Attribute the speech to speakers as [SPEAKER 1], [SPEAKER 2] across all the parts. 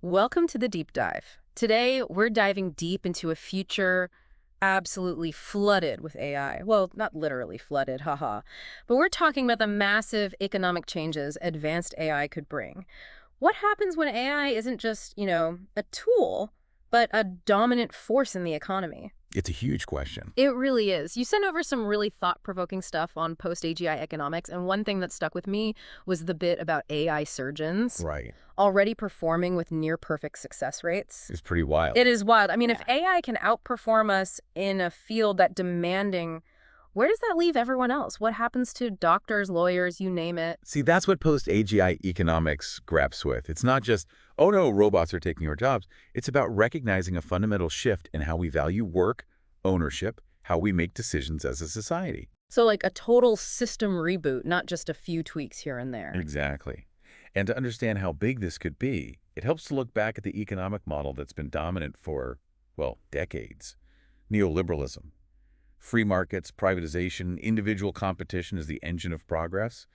[SPEAKER 1] Welcome to the deep dive. Today, we're diving deep into a future absolutely flooded with AI. Well, not literally flooded, haha. But we're talking about the massive economic changes advanced AI could bring. What happens when AI isn't just, a tool, but a dominant force in the economy?
[SPEAKER 2] It's a huge question.
[SPEAKER 1] It really is. You sent over some really thought-provoking stuff on post-AGI economics, and one thing that stuck with me was the bit about AI surgeons
[SPEAKER 2] Right.
[SPEAKER 1] already performing with near-perfect success rates.
[SPEAKER 2] It's pretty wild.
[SPEAKER 1] It is wild. I mean, if
[SPEAKER 2] Yeah.
[SPEAKER 1] AI can outperform us in a field that demanding, where does that leave everyone else? What happens to doctors, lawyers, you name it?
[SPEAKER 2] See, that's what post-AGI economics graps with. It's not just, oh no, robots are taking our jobs. It's about recognizing a fundamental shift in how we value work, ownership, how we make decisions as a society.
[SPEAKER 1] So like a total system reboot, not just a few tweaks here and there.
[SPEAKER 2] Exactly. And to understand how big this could be, it helps to look back at the economic model that's been dominant for, well, decades. Neoliberalism. Free markets, privatization, individual competition is the engine of progress.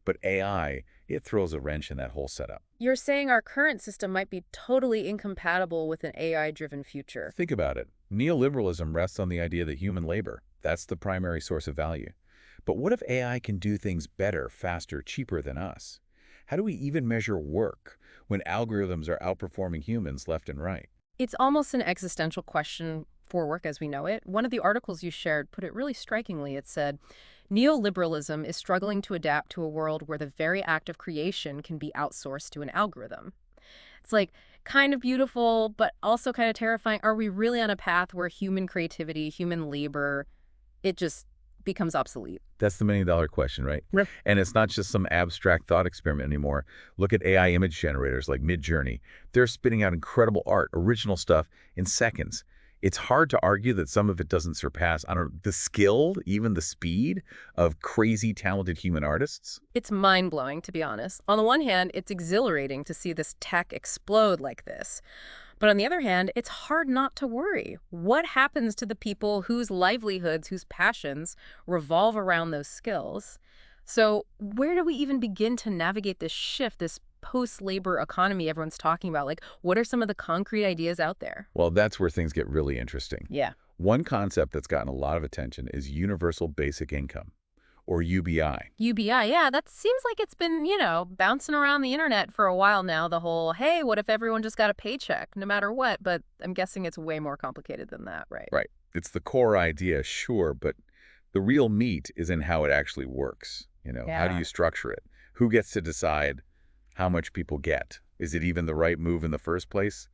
[SPEAKER 2] But AI, it throws a wrench in that whole setup.
[SPEAKER 1] You're saying our current system might be totally incompatible with an AI-driven future.
[SPEAKER 2] Think about it. Neoliberalism rests on the idea that human labor, that's the primary source of value. But what if AI can do things better, faster, cheaper than us? How do we even measure work when algorithms are outperforming humans left and right?
[SPEAKER 1] It's almost an existential question for work as we know it. One of the articles you shared put it really strikingly. It said, neoliberalism is struggling to adapt to a world where the very act of creation can be outsourced to an algorithm. It's like kind of beautiful, but also kind of terrifying. Are we really on a path where human creativity, human labor, it just becomes obsolete?
[SPEAKER 2] That's the million-dollar question, right?
[SPEAKER 1] Yep.
[SPEAKER 2] And it's not just some abstract thought experiment anymore. Look at AI image generators like Midjourney. They're spitting out incredible art, original stuff in seconds. It's hard to argue that some of it doesn't surpass, I don't know, the skill, even the speed of crazy talented human artists.
[SPEAKER 1] It's mind-blowing, to be honest. On the one hand, it's exhilarating to see this tech explode like this. But on the other hand, it's hard not to worry. What happens to the people whose livelihoods, whose passions revolve around those skills? So where do we even begin to navigate this shift, this post-labor economy everyone's talking about? Like, what are some of the concrete ideas out there?
[SPEAKER 2] Well, that's where things get really interesting.
[SPEAKER 1] Yeah.
[SPEAKER 2] One concept that's gotten a lot of attention is universal basic income, or UBI.
[SPEAKER 1] UBI, yeah, that seems like it's been, bouncing around the internet for a while now. The whole, hey, what if everyone just got a paycheck, no matter what? But I'm guessing it's way more complicated than that, right?
[SPEAKER 2] Right. It's the core idea, sure, but the real meat is in how it actually works. How do
[SPEAKER 1] Yeah.
[SPEAKER 2] you structure it? Who gets to decide how much people get? Is it even the right move in the first place?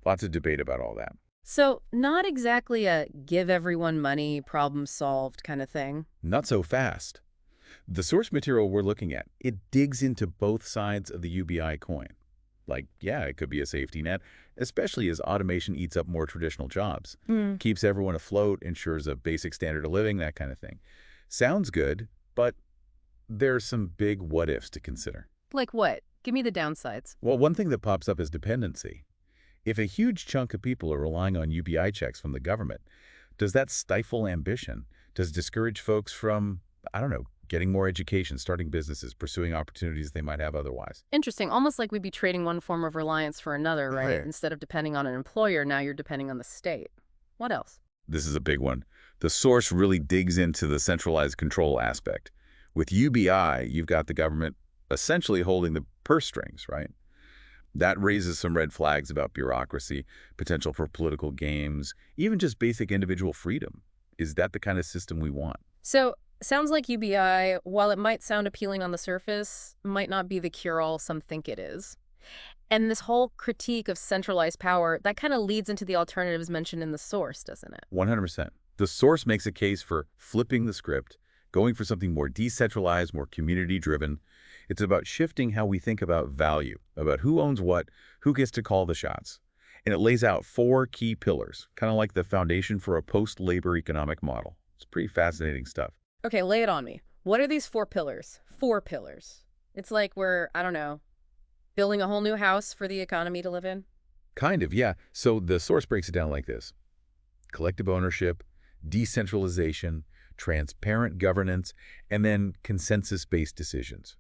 [SPEAKER 2] Lots of debate about all that.
[SPEAKER 1] So not exactly a give everyone money, problem solved kind of thing.
[SPEAKER 2] Not so fast. The source material we're looking at, it digs into both sides of the UBI coin. Like, yeah, it could be a safety net, especially as automation eats up more traditional jobs.
[SPEAKER 1] Hmm.
[SPEAKER 2] Keeps everyone afloat, ensures a basic standard of living, that kind of thing. Sounds good, but there's some big what-ifs to consider.
[SPEAKER 1] Like what? Give me the downsides.
[SPEAKER 2] Well, one thing that pops up is dependency. If a huge chunk of people are relying on UBI checks from the government, does that stifle ambition? Does it discourage folks from, I don't know, getting more education, starting businesses, pursuing opportunities they might have otherwise?
[SPEAKER 1] Interesting. Almost like we'd be trading one form of reliance for another, right?
[SPEAKER 2] Right.
[SPEAKER 1] Instead of depending on an employer, now you're depending on the state. What else?
[SPEAKER 2] This is a big one. The source really digs into the centralized control aspect. With UBI, you've got the government essentially holding the purse strings, right? That raises some red flags about bureaucracy, potential for political games, even just basic individual freedom. Is that the kind of system we want?
[SPEAKER 1] So, sounds like UBI, while it might sound appealing on the surface, might not be the cure-all some think it is. And this whole critique of centralized power, that kind of leads into the alternatives mentioned in the source, doesn't it?
[SPEAKER 2] 100%. The source makes a case for flipping the script, going for something more decentralized, more community-driven. It's about shifting how we think about value, about who owns what, who gets to call the shots. And it lays out 4 key pillars, kind of like the foundation for a post-labor economic model. It's pretty fascinating stuff.
[SPEAKER 1] Okay, lay it on me. What are these 4 pillars? 4 pillars. It's like we're, I don't know, building a whole new house for the economy to live in?
[SPEAKER 2] Kind of, yeah. So the source breaks it down like this. Collective ownership, decentralization, transparent governance, and then consensus-based decisions.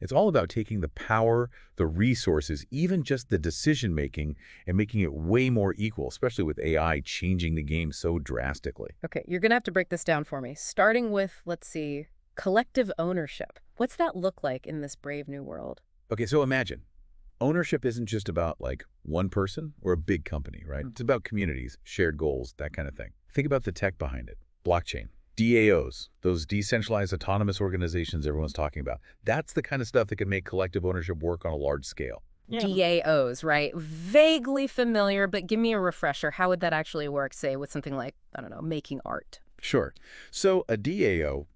[SPEAKER 2] It's all about taking the power, the resources, even just the decision-making, and making it way more equal, especially with AI changing the game so drastically.
[SPEAKER 1] Okay, you're going to have to break this down for me, starting with, let's see, collective ownership. What's that look like in this brave new world?
[SPEAKER 2] Okay, so imagine, ownership isn't just about like one person or a big company, right? It's about communities, shared goals, that kind of thing. Think about the tech behind it. Blockchain, DAOs, those decentralized autonomous organizations everyone's talking about. That's the kind of stuff that can make collective ownership work on a large scale.
[SPEAKER 1] Yeah. DAOs, right? Vaguely familiar, but give me a refresher. How would that actually work, say, with something like, I don't know, making art?
[SPEAKER 2] Sure. So a DAO,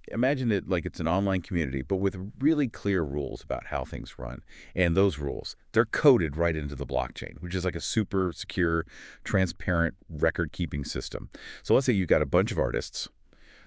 [SPEAKER 2] imagine it like it's an online community, but with really clear rules about how things run. And those rules, they're coded right into the blockchain, which is like a super secure, transparent record-keeping system. So let's say you've got a bunch of artists.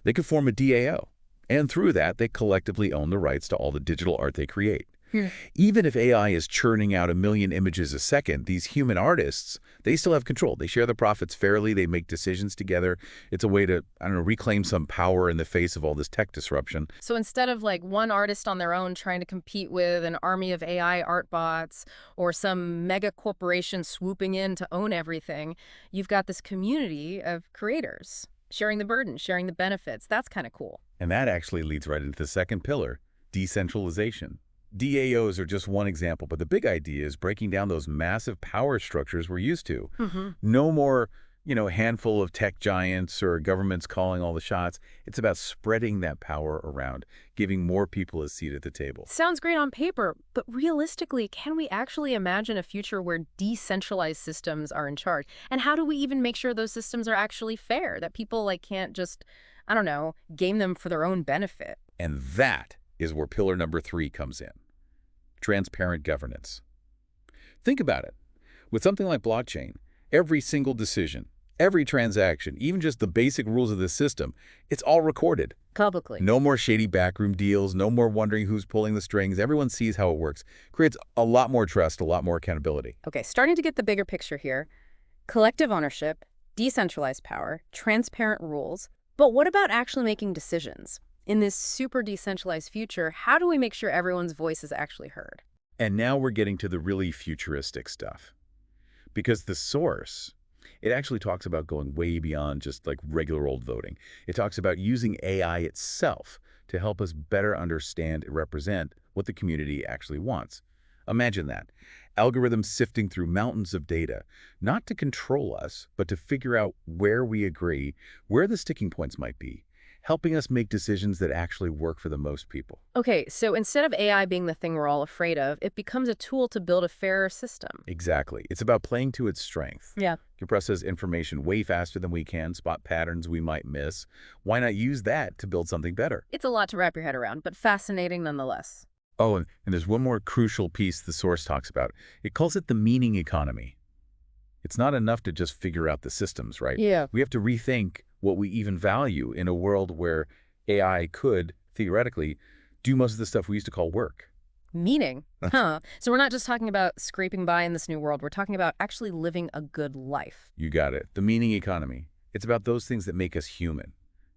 [SPEAKER 2] They could form a DAO. And through that, they collectively own the rights to all the digital art they create.
[SPEAKER 1] Hmm.
[SPEAKER 2] Even if AI is churning out 1 million images a second, these human artists, they still have control. They share the profits fairly. They make decisions together. It's a way to, I don't know, reclaim some power in the face of all this tech disruption.
[SPEAKER 1] So instead of like one artist on their own trying to compete with an army of AI art bots or some mega corporation swooping in to own everything, you've got this community of creators sharing the burden, sharing the benefits. That's kind of cool.
[SPEAKER 2] And that actually leads right into the second pillar, decentralization. DAOs are just one example, but the big idea is breaking down those massive power structures we're used to. No more, handful of tech giants or governments calling all the shots. It's about spreading that power around, giving more people a seat at the table.
[SPEAKER 1] Sounds great on paper, but realistically, can we actually imagine a future where decentralized systems are in charge? And how do we even make sure those systems are actually fair, that people like can't just, I don't know, game them for their own benefit?
[SPEAKER 2] And that is where pillar number 3 comes in. Transparent governance. Think about it. With something like blockchain, every single decision, every transaction, even just the basic rules of the system, it's all recorded.
[SPEAKER 1] Publicly.
[SPEAKER 2] No more shady backroom deals, no more wondering who's pulling the strings. Everyone sees how it works. Creates a lot more trust, a lot more accountability.
[SPEAKER 1] Okay, starting to get the bigger picture here. Collective ownership, decentralized power, transparent rules. But what about actually making decisions? In this super decentralized future, how do we make sure everyone's voice is actually heard?
[SPEAKER 2] And now we're getting to the really futuristic stuff. Because the source, it actually talks about going way beyond just like regular old voting. It talks about using AI itself to help us better understand and represent what the community actually wants. Imagine that. Algorithms sifting through mountains of data, not to control us, but to figure out where we agree, where the sticking points might be, helping us make decisions that actually work for the most people.
[SPEAKER 1] Okay, so instead of AI being the thing we're all afraid of, it becomes a tool to build a fairer system.
[SPEAKER 2] Exactly. It's about playing to its strength.
[SPEAKER 1] Yeah.
[SPEAKER 2] Compresses information way faster than we can, spot patterns we might miss. Why not use that to build something better?
[SPEAKER 1] It's a lot to wrap your head around, but fascinating nonetheless.
[SPEAKER 2] Oh, and there's one more crucial piece the source talks about. It calls it the meaning economy. It's not enough to just figure out the systems, right?
[SPEAKER 1] Yeah.
[SPEAKER 2] We have to rethink what we even value in a world where AI could, theoretically, do most of the stuff we used to call work.
[SPEAKER 1] Meaning? Huh. So we're not just talking about scraping by in this new world. We're talking about actually living a good life.
[SPEAKER 2] You got it. The meaning economy. It's about those things that make us human.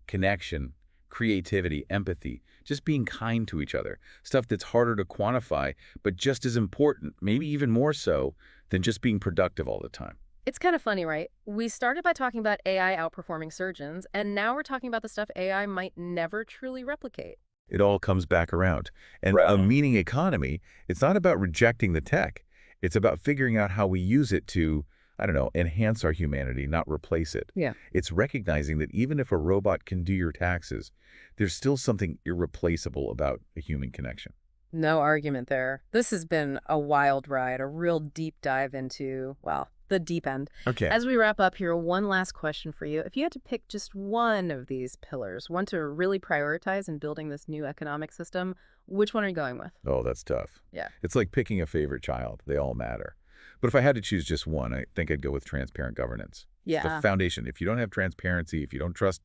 [SPEAKER 2] Connection, creativity, empathy, just being kind to each other. Stuff that's harder to quantify, but just as important, maybe even more so, than just being productive all the time.
[SPEAKER 1] It's kind of funny, right? We started by talking about AI outperforming surgeons, and now we're talking about the stuff AI might never truly replicate.
[SPEAKER 2] It all comes back around. And
[SPEAKER 1] Right.
[SPEAKER 2] a meaning economy, it's not about rejecting the tech. It's about figuring out how we use it to, I don't know, enhance our humanity, not replace it.
[SPEAKER 1] Yeah.
[SPEAKER 2] It's recognizing that even if a robot can do your taxes, there's still something irreplaceable about a human connection.
[SPEAKER 1] No argument there. This has been a wild ride, a real deep dive into, well, the deep end.
[SPEAKER 2] Okay.
[SPEAKER 1] As we wrap up here, one last question for you. If you had to pick just one of these pillars, one to really prioritize in building this new economic system, which one are you going with?
[SPEAKER 2] Oh, that's tough.
[SPEAKER 1] Yeah.
[SPEAKER 2] It's like picking a favorite child. They all matter. But if I had to choose just one, I think I'd go with transparent governance. It's the
[SPEAKER 1] Yeah.
[SPEAKER 2] foundation. If you don't have transparency, if you don't trust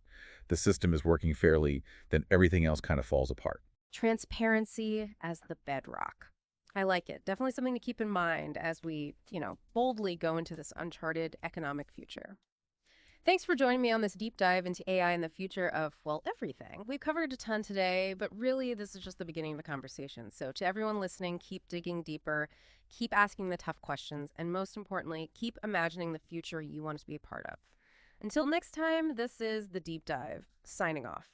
[SPEAKER 2] the system is working fairly, then everything else kind of falls apart.
[SPEAKER 1] Transparency as the bedrock. I like it. Definitely something to keep in mind as we, boldly go into this uncharted economic future. Thanks for joining me on this deep dive into AI and the future of, well, everything. We've covered a ton today, but really this is just the beginning of the conversation. So to everyone listening, keep digging deeper, keep asking the tough questions, and most importantly, keep imagining the future you want to be a part of. Until next time, this is The Deep Dive, signing off.